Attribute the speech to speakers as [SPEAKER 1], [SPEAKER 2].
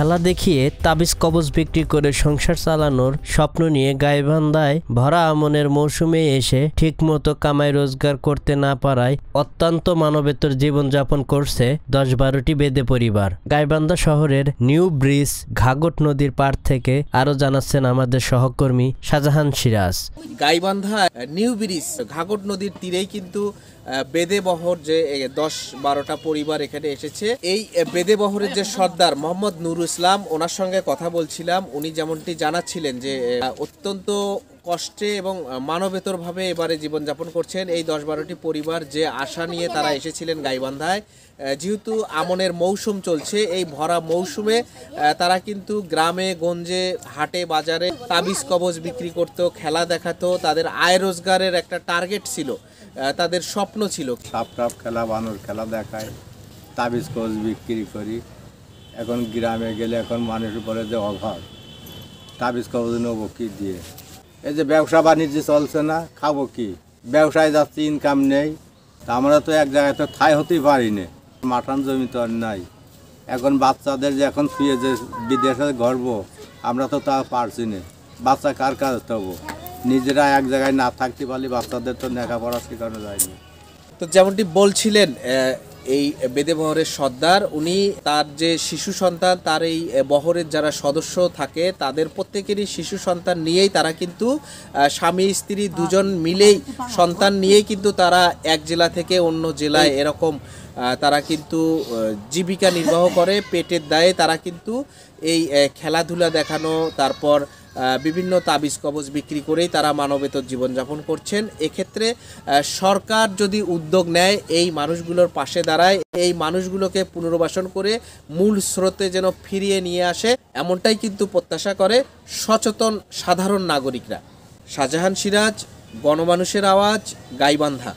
[SPEAKER 1] খেলা দেখিয়ে তাবিজ কবজ বিক্রি করে সংসার চালানোর স্বপ্ন নিয়ে গাইবান্ধায় ভরা আমনের মৌসুমে এসে ঠিকমতো কামাই রোজগার করতে না পারায় অত্যন্ত মানবেতর জীবনযাপন করছে ১০-১২টি বেদে পরিবার। গাইবান্ধা শহরের নিউ ব্রিজ ঘাঘট নদীর পাড় থেকে আরো জানাচ্ছেন আমাদের সহকর্মী শাহজাহান সিরাজ।
[SPEAKER 2] গাইবান্ধা নিউ ব্রিজ ঘাঘট নদীর তীরেই কিন্তু বেদে বহর যে ১০-১২টা পরিবার এখানে এসেছে। এই বেদে বহরের যে সর্দার মোহাম্মদ নুরুল ইসলাম, ওনার সঙ্গে কথা বলছিলাম। উনি যেমনটি জানাচ্ছিলেন যে অত্যন্ত কষ্টে এবং মানবেতরভাবে এবারে জীবনযাপন করছেন এই ১০-১২টি পরিবার, যে আশা নিয়ে তারা এসেছিলেন গাইবান্ধায়। যেহেতু আমনের মৌসুম চলছে, এই ভরা মৌসুমে তারা কিন্তু গ্রামে গঞ্জে হাটে বাজারে তাবিজ কবজ বিক্রি করতো, খেলা দেখাতো। তাদের আয় রোজগারের একটা টার্গেট ছিল, তাদের স্বপ্ন ছিল।
[SPEAKER 3] সাপ টাপ খেলা, বানর খেলা দেখায়, তাবিজ কবজ বিক্রি করি। এখন গ্রামে গেলে এখন মানুষের পরে যে অভাব, তাবিজ কবজ নেবো কি দিয়ে? এই যে ব্যবসা বাণিজ্য চলছে না, খাবো কি? ব্যবসায় যাচ্ছি, ইনকাম নেই। তা আমরা তো এক জায়গায় তো ঠাই হতেই পারি না, মাঠান জমি তো আর নাই। এখন বাচ্চাদের যে এখন শুয়ে যে বিদেশে গর্ব, আমরা তো তা পারছি না। বাচ্চা কার কাজ হবো? নিজেরা এক জায়গায় না থাকতে পারলে বাচ্চাদের তো লেখাপড়া শেখানো যায়নি।
[SPEAKER 2] তো যেমনটি বলছিলেন এই বেদে বহরের সর্দার, উনি তার যে শিশু সন্তান, তার এই বহরের যারা সদস্য থাকে তাদের প্রত্যেকেরই শিশু সন্তান নিয়েই তারা কিন্তু স্বামী স্ত্রী দুজন মিলেই সন্তান নিয়েই কিন্তু তারা এক জেলা থেকে অন্য জেলায় এরকম তারা কিন্তু জীবিকা নির্বাহ করে। পেটের দায়ে তারা কিন্তু এই খেলাধুলা দেখানো, তারপর বিভিন্ন তাবিজ কবজ বিক্রি করেই তারা মানবেতর জীবনযাপন করছেন। এক্ষেত্রে সরকার যদি উদ্যোগ নেয়, এই মানুষগুলোর পাশে দাঁড়ায়, এই মানুষগুলোকে পুনর্বাসন করে মূল স্রোতে যেন ফিরিয়ে নিয়ে আসে, এমনটাই কিন্তু প্রত্যাশা করে সচেতন সাধারণ নাগরিকরা। শাহজাহান সিরাজ, গণমানুষের আওয়াজ, গাইবান্ধা।